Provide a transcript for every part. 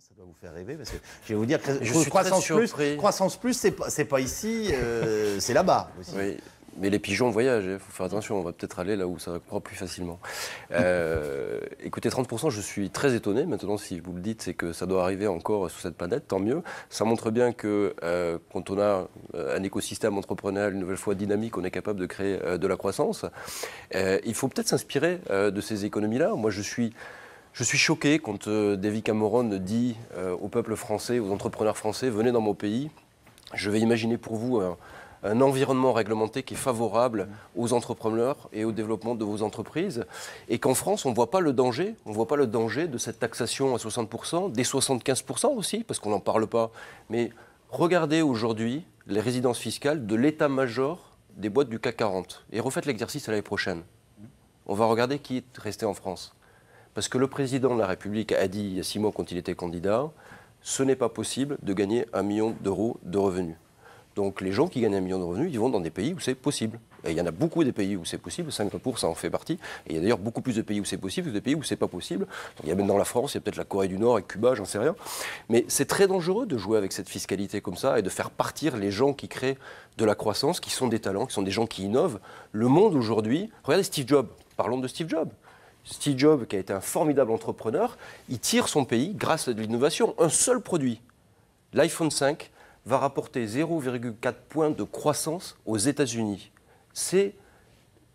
Ça doit vous faire rêver parce que je vais vous dire, Je suis croissance plus, c'est pas ici, c'est là-bas aussi. Oui. Mais les pigeons voyagent, il faut faire attention, on va peut-être aller là où ça croît plus facilement. Écoutez, 30%, je suis très étonné. Maintenant, si vous le dites, c'est que ça doit arriver encore sur cette planète, tant mieux. Ça montre bien que quand on a un écosystème entrepreneurial une nouvelle fois dynamique, on est capable de créer de la croissance. Il faut peut-être s'inspirer de ces économies-là. Moi, je suis choqué quand David Cameron dit au peuple français, aux entrepreneurs français, venez dans mon pays, je vais imaginer pour vous un environnement réglementé qui est favorable aux entrepreneurs et au développement de vos entreprises. Et qu'en France, on ne voit pas le danger. On ne voit pas le danger de cette taxation à 60%, des 75% aussi, parce qu'on n'en parle pas. Mais regardez aujourd'hui les résidences fiscales de l'état-major des boîtes du CAC 40 et refaites l'exercice à l'année prochaine. On va regarder qui est resté en France. Parce que le président de la République a dit il y a 6 mois quand il était candidat, ce n'est pas possible de gagner 1 million d'euros de revenus. Donc les gens qui gagnent 1 million de revenus, ils vont dans des pays où c'est possible. Et il y en a beaucoup des pays où c'est possible, Singapour ça en fait partie. Et il y a d'ailleurs beaucoup plus de pays où c'est possible que des pays où c'est pas possible. Donc, il y a même dans la France, il y a peut-être la Corée du Nord et Cuba, j'en sais rien. Mais c'est très dangereux de jouer avec cette fiscalité comme ça et de faire partir les gens qui créent de la croissance, qui sont des talents, qui sont des gens qui innovent. Le monde aujourd'hui, regardez Steve Jobs, parlons de Steve Jobs. Steve Jobs, qui a été un formidable entrepreneur, il tire son pays grâce à de l'innovation. Un seul produit, l'iPhone 5, va rapporter 0,4 points de croissance aux États-Unis. C'est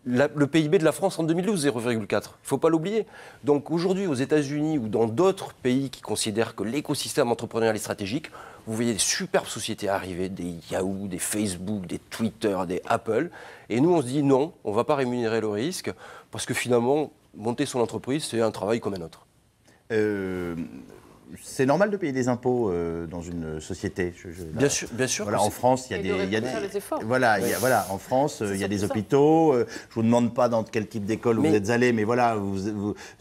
le PIB de la France en 2012, 0,4. Il ne faut pas l'oublier. Donc aujourd'hui, aux États-Unis ou dans d'autres pays qui considèrent que l'écosystème entrepreneurial est stratégique, vous voyez des superbes sociétés arriver, des Yahoo, des Facebook, des Twitter, des Apple. Et nous, on se dit non, on ne va pas rémunérer le risque parce que finalement, monter son entreprise, c'est un travail comme un autre. C'est normal de payer des impôts dans une société. Bien sûr. Voilà, en France, il y a des voilà, en France, il y a des hôpitaux. Je vous demande pas dans quel type d'école vous êtes allé, mais voilà,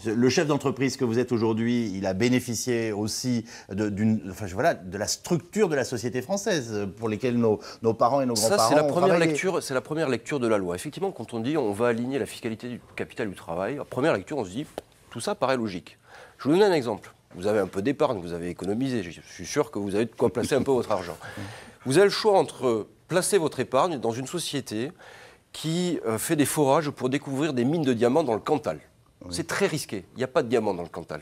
le chef d'entreprise que vous êtes aujourd'hui, il a bénéficié aussi de la structure de la société française pour lesquelles nos parents et nos grands-parents ont travaillé. C'est la première lecture de la loi. Effectivement, quand on dit on va aligner la fiscalité du capital du travail, la première lecture, on se dit tout ça paraît logique. Je vous donne un exemple. Vous avez un peu d'épargne, vous avez économisé, je suis sûr que vous avez de quoi placer un peu votre argent. Vous avez le choix entre placer votre épargne dans une société qui fait des forages pour découvrir des mines de diamants dans le Cantal. Oui. C'est très risqué, il n'y a pas de diamants dans le Cantal.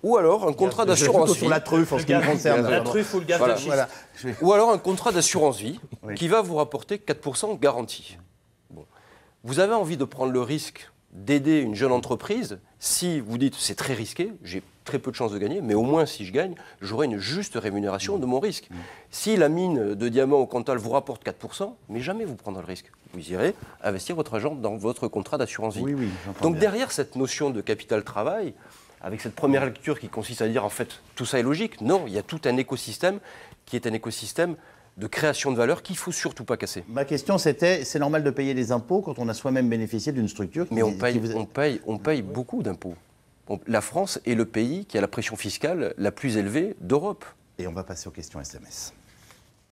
Ou alors un contrat d'assurance vie. Sur la truffe en ce qui me concerne. La truffe ou le gaz de schiste. Voilà. Ou alors un contrat d'assurance vie qui va vous rapporter 4% garantie. Bon. Vous avez envie de prendre le risque d'aider une jeune entreprise, si vous dites c'est très risqué, j'ai très peu de chances de gagner, mais au moins si je gagne, j'aurai une juste rémunération de mon risque. Si la mine de diamants au Cantal vous rapporte 4%, mais jamais vous prendrez le risque. Vous irez investir votre argent dans votre contrat d'assurance vie. Oui, donc derrière cette notion de capital travail, avec cette première lecture qui consiste à dire en fait tout ça est logique, non, il y a tout un écosystème qui est un écosystème de création de valeur qu'il ne faut surtout pas casser. Ma question c'était, c'est normal de payer des impôts quand on a soi-même bénéficié d'une structure qui... Mais on paye beaucoup d'impôts. La France est le pays qui a la pression fiscale la plus élevée d'Europe. Et on va passer aux questions SMS.